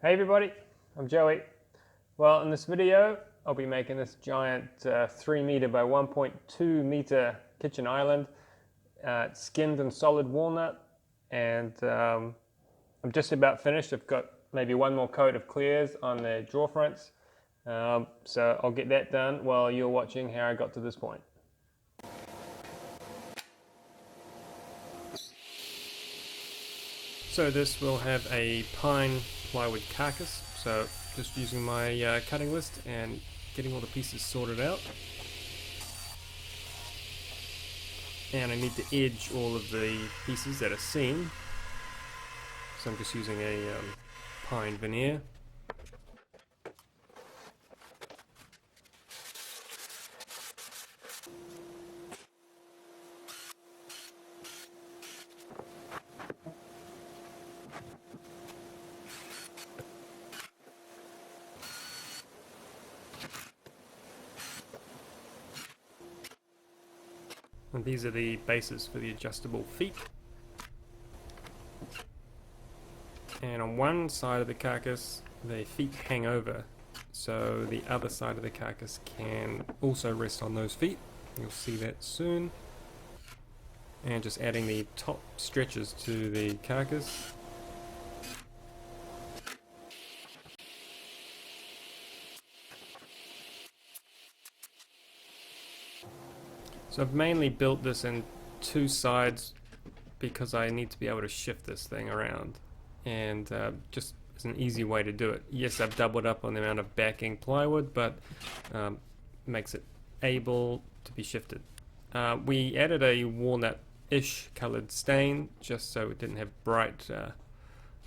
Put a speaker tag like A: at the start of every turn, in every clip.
A: Hey everybody, I'm Joey. Well, in this video, I'll be making this giant 3 meter by 1.2 meter kitchen island. It's skinned in solid walnut, and I'm just about finished. I've got maybe one more coat of clears on the drawer fronts. So I'll get that done while you're watching how I got to this point. So this will have a pine plywood carcass, so just using my cutting list and getting all the pieces sorted out. And I need to edge all of the pieces that are seam, so I'm just using a pine veneer. And these are the bases for the adjustable feet. And on one side of the carcass, the feet hang over, so the other side of the carcass can also rest on those feet. You'll see that soon. And just adding the top stretches to the carcass. So I've mainly built this in two sides because I need to be able to shift this thing around, and just as an easy way to do it. Yes, I've doubled up on the amount of backing plywood, but makes it able to be shifted. We added a walnut-ish colored stain just so it didn't have bright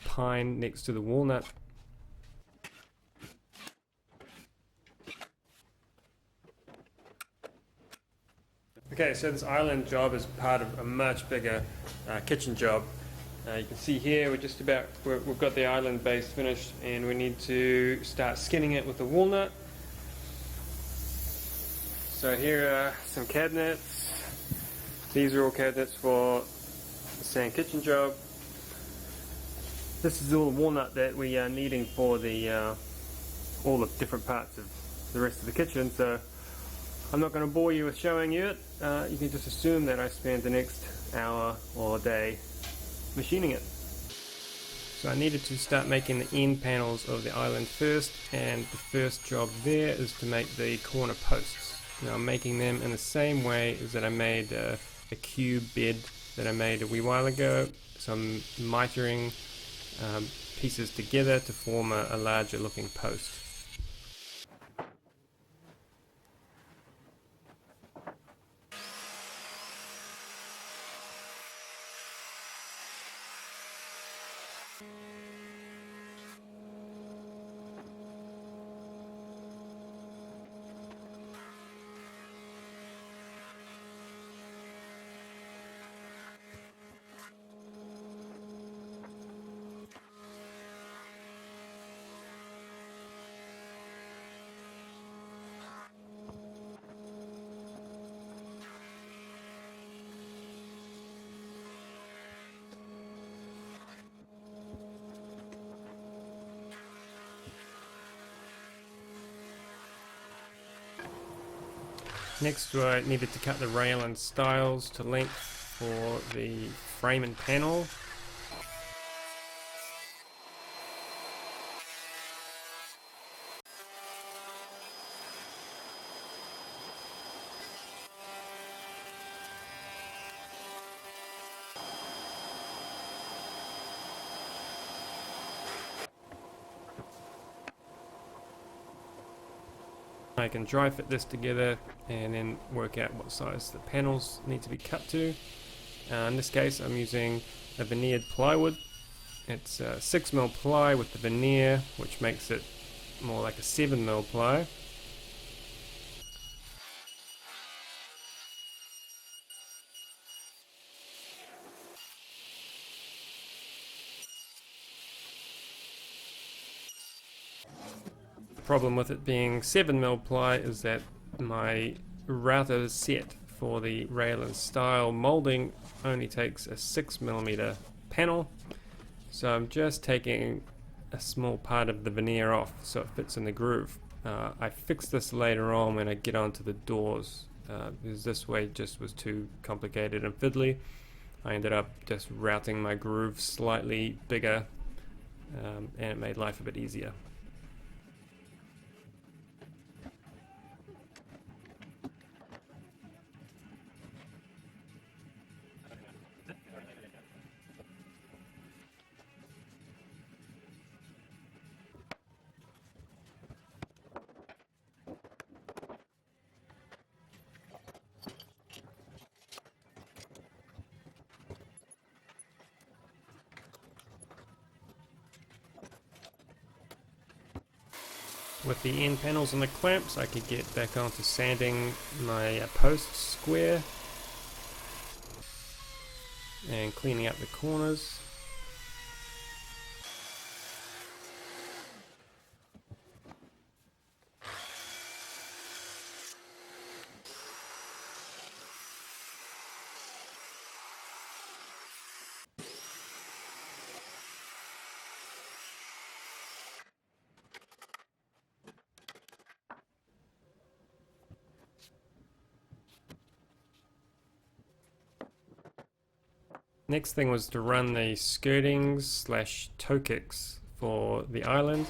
A: pine next to the walnut. Okay, so this island job is part of a much bigger kitchen job. You can see here we've got the island base finished, and we need to start skinning it with the walnut. So here are some cabinets. These are all cabinets for the same kitchen job. This is all the walnut that we are needing for the all the different parts of the rest of the kitchen. So I'm not going to bore you with showing you it. You can just assume that I spend the next hour or day machining it. So I needed to start making the end panels of the island first, and the first job there is to make the corner posts. Now I'm making them in the same way as that I made a cube bed that I made a wee while ago. So I'm mitering pieces together to form a larger looking post. Next, I needed to cut the rail and stiles to length for the frame and panel. I can dry fit this together and then work out what size the panels need to be cut to. In this case I'm using a veneered plywood. It's 6mm ply with the veneer, which makes it more like a 7mm ply. The problem with it being 7mm ply is that my router set for the rail and stile molding only takes a 6mm panel, so I'm just taking a small part of the veneer off so it fits in the groove. I fixed this later on when I get onto the doors, because this way just was too complicated and fiddly. I ended up just routing my groove slightly bigger, and it made life a bit easier. With the end panels and the clamps, I could get back onto sanding my posts square and cleaning up the corners. Next thing was to run the skirtings slash toe kicks for the island.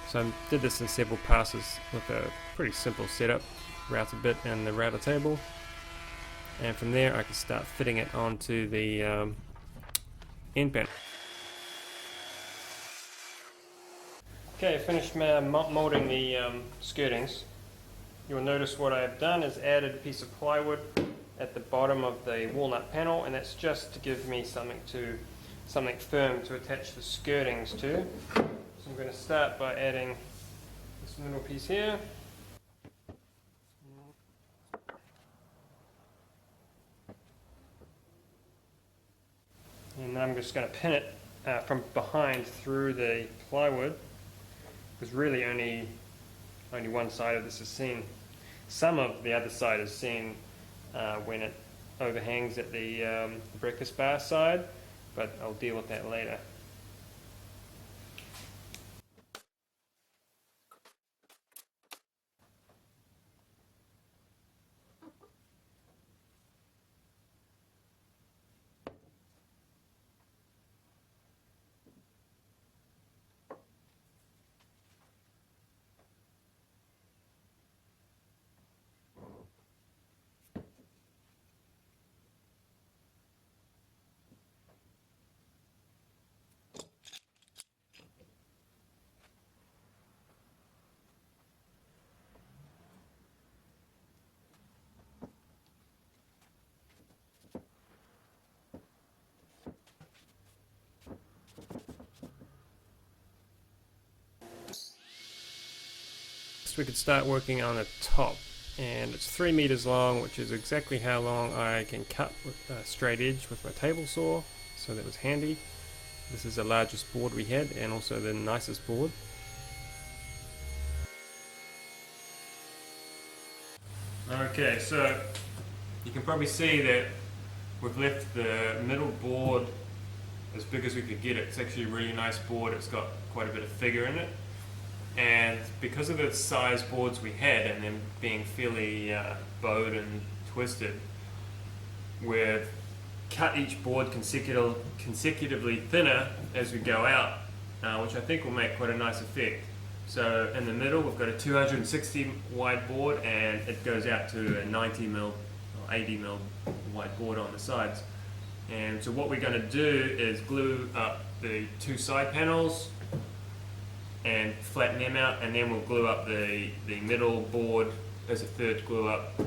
A: So I did this in several passes with a pretty simple setup, router bit and the router table. And from there I could start fitting it onto the end panel. Okay, I finished molding the skirtings. You'll notice what I've done is added a piece of plywood at the bottom of the walnut panel, and that's just to give me something firm to attach the skirtings to. So I'm going to start by adding this little piece here. And then I'm just going to pin it from behind through the plywood, because really only one side of this is seen. Some of the other side is seen when it overhangs at the breakfast bar side, but I'll deal with that later. We could start working on the top, and it's 3 meters long, which is exactly how long I can cut with a straight edge with my table saw, so that was handy. This is the largest board we had and also the nicest board. Okay, so you can probably see that we've left the middle board as big as we could get it. It's actually a really nice board. It's got quite a bit of figure in it. And because of the size boards we had and them being fairly bowed and twisted, we've cut each board consecutively thinner as we go out, which I think will make quite a nice effect. So in the middle we've got a 260 wide board, and it goes out to a 90 mil or 80 mil wide board on the sides. And so what we're going to do is glue up the two side panels and flatten them out, and then we'll glue up the middle board as a third glue up,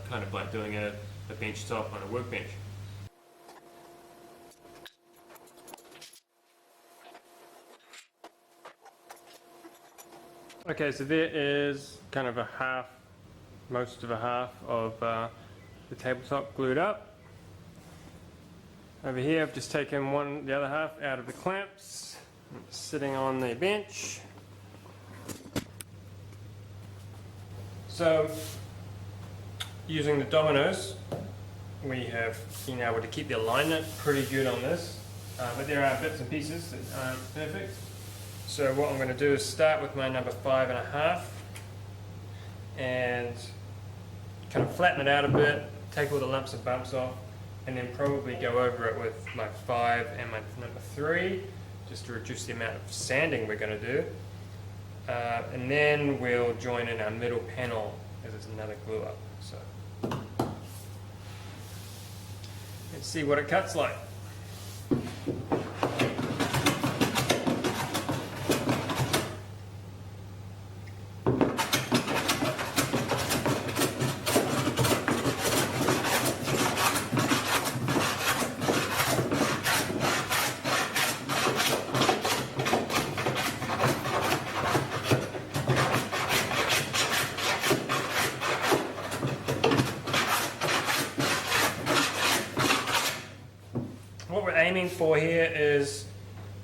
A: kind of like doing a bench top on a workbench. Okay, so there is kind of most of a half of the tabletop glued up. Over here I've just taken the other half out of the clamps. It's sitting on the bench. So, using the dominoes, we have been able to keep the alignment pretty good on this, but there are bits and pieces that aren't perfect. So what I'm going to do is start with my number 5.5 and kind of flatten it out a bit, take all the lumps and bumps off, and then probably go over it with my 5 and my number 3 just to reduce the amount of sanding we're going to do. And then we'll join in our middle panel as it's another glue up. So let's see what it cuts like. What we're aiming for here is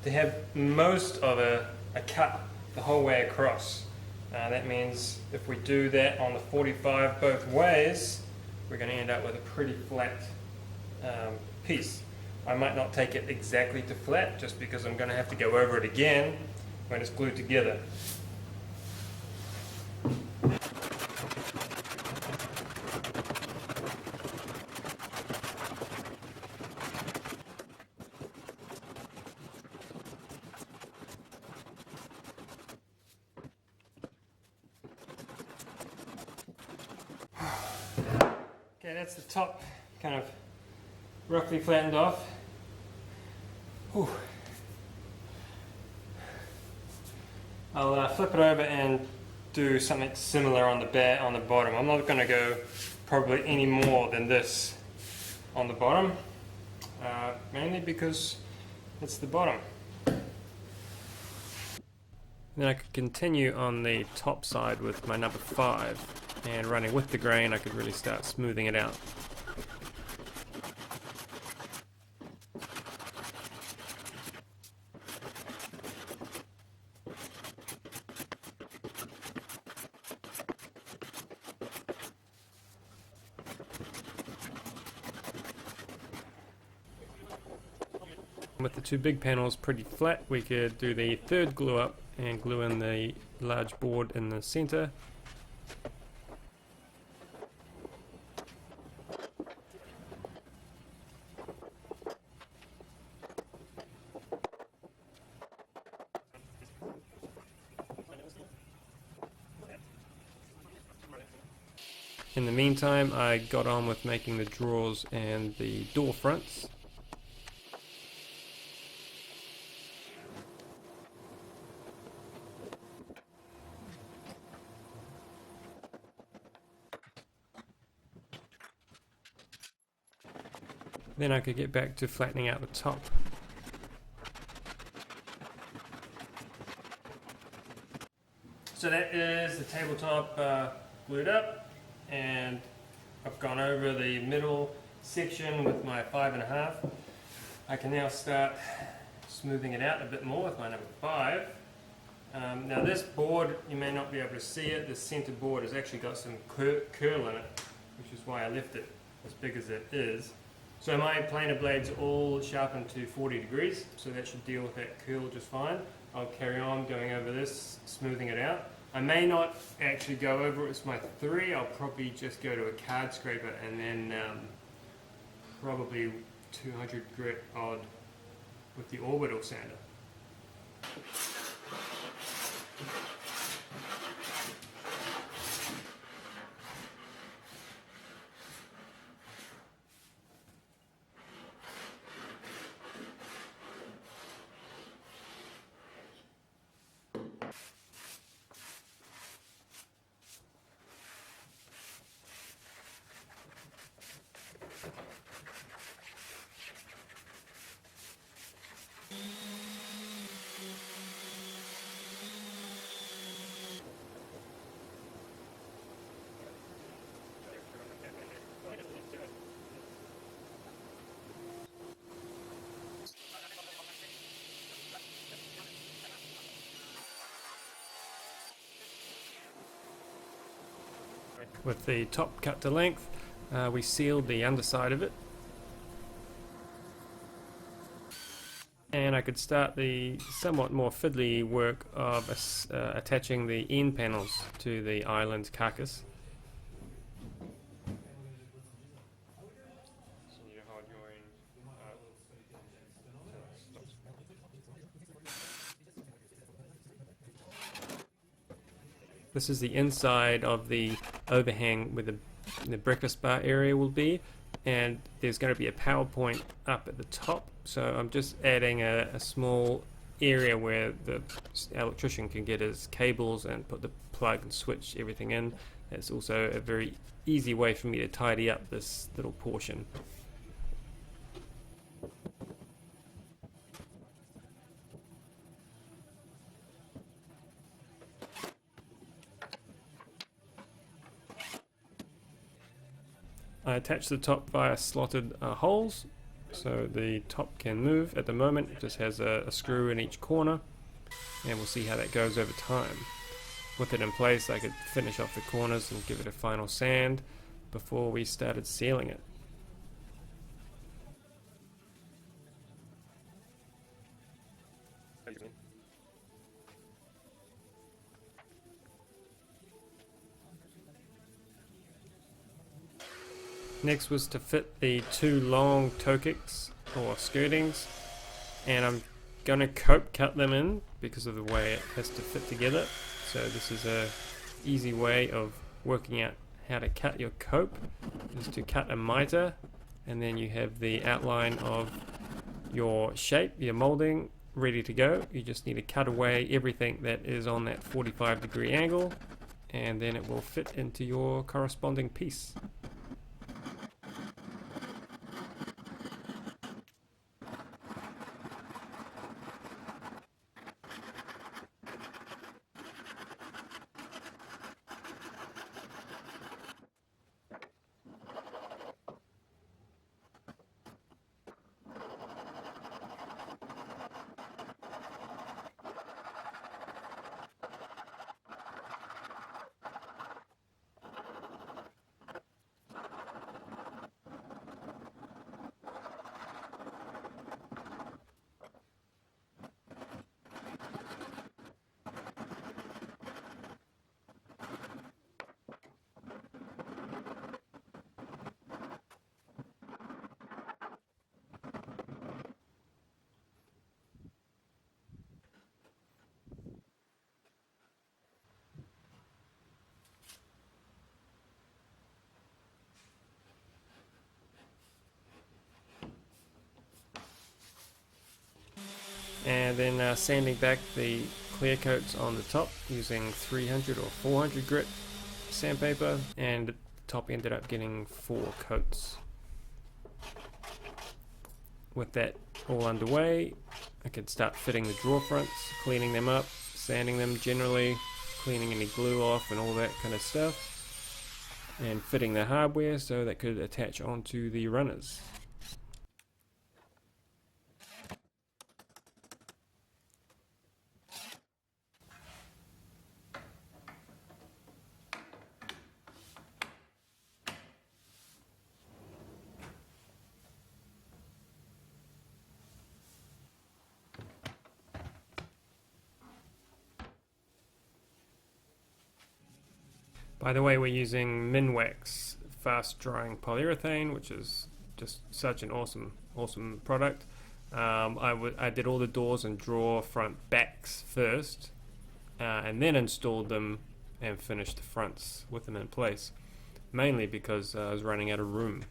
A: to have most of a cut the whole way across. That means if we do that on the 45 both ways, we're going to end up with a pretty flat piece. I might not take it exactly to flat just because I'm going to have to go over it again when it's glued together. Okay, that's the top kind of roughly flattened off. Whew. I'll flip it over and do something similar on the bottom. I'm not going to go probably any more than this on the bottom, mainly because it's the bottom. Then I could continue on the top side with my number 5. And running with the grain, I could really start smoothing it out. With the two big panels pretty flat, we could do the third glue up and glue in the large board in the center. In the meantime, I got on with making the drawers and the door fronts. Then I could get back to flattening out the top. So that is the tabletop glued up, and I've gone over the middle section with my 5.5. I can now start smoothing it out a bit more with my number 5. Now this board, you may not be able to see it, the center board has actually got some curl in it, which is why I left it as big as it is. So my planer blades are all sharpened to 40 degrees, so that should deal with that curl just fine. I'll carry on going over this, smoothing it out. I may not actually go over it with my 3, I'll probably just go to a card scraper and then probably 200 grit odd with the orbital sander. With the top cut to length, we sealed the underside of it. And I could start the somewhat more fiddly work of attaching the end panels to the island carcass. This is the inside of the overhang where the breakfast bar area will be, and there's going to be a power point up at the top, so I'm just adding a small area where the electrician can get his cables and put the plug and switch everything in. It's also a very easy way for me to tidy up this little portion. I attach the top via slotted holes, so the top can move. At the moment it just has a screw in each corner, and we'll see how that goes over time. With it in place, I could finish off the corners and give it a final sand before we started sealing it. Next was to fit the two long toe kicks or skirtings, and I'm gonna cope cut them in because of the way it has to fit together. So this is a easy way of working out how to cut your cope, is to cut a miter, and then you have the outline of your shape, your molding ready to go. You just need to cut away everything that is on that 45-degree angle, and then it will fit into your corresponding piece. And then sanding back the clear coats on the top using 300 or 400 grit sandpaper, and the top ended up getting 4 coats. With that all underway, I could start fitting the drawer fronts, cleaning them up, sanding them generally, cleaning any glue off and all that kind of stuff, and fitting the hardware so that could attach onto the runners. By the way, we're using Minwax fast drying polyurethane, which is just such an awesome product. I did all the doors and drawer front backs first, and then installed them and finished the fronts with them in place, mainly because I was running out of room.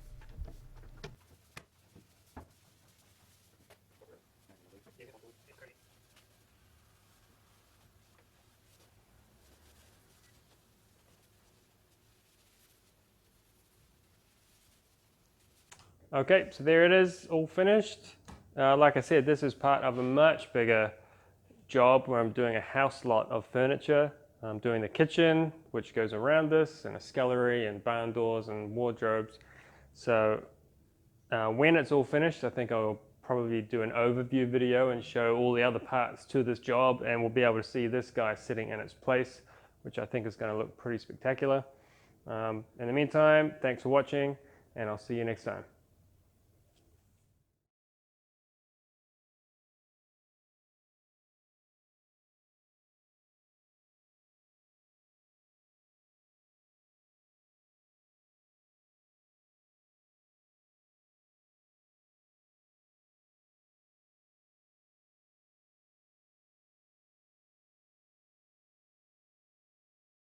A: Okay, so there it is, all finished. Like I said, this is part of a much bigger job where I'm doing a house lot of furniture. I'm doing the kitchen, which goes around this, and a scullery and barn doors and wardrobes. So when it's all finished, I think I'll probably do an overview video and show all the other parts to this job, and we'll be able to see this guy sitting in its place, which I think is going to look pretty spectacular. In the meantime, thanks for watching, and I'll see you next time.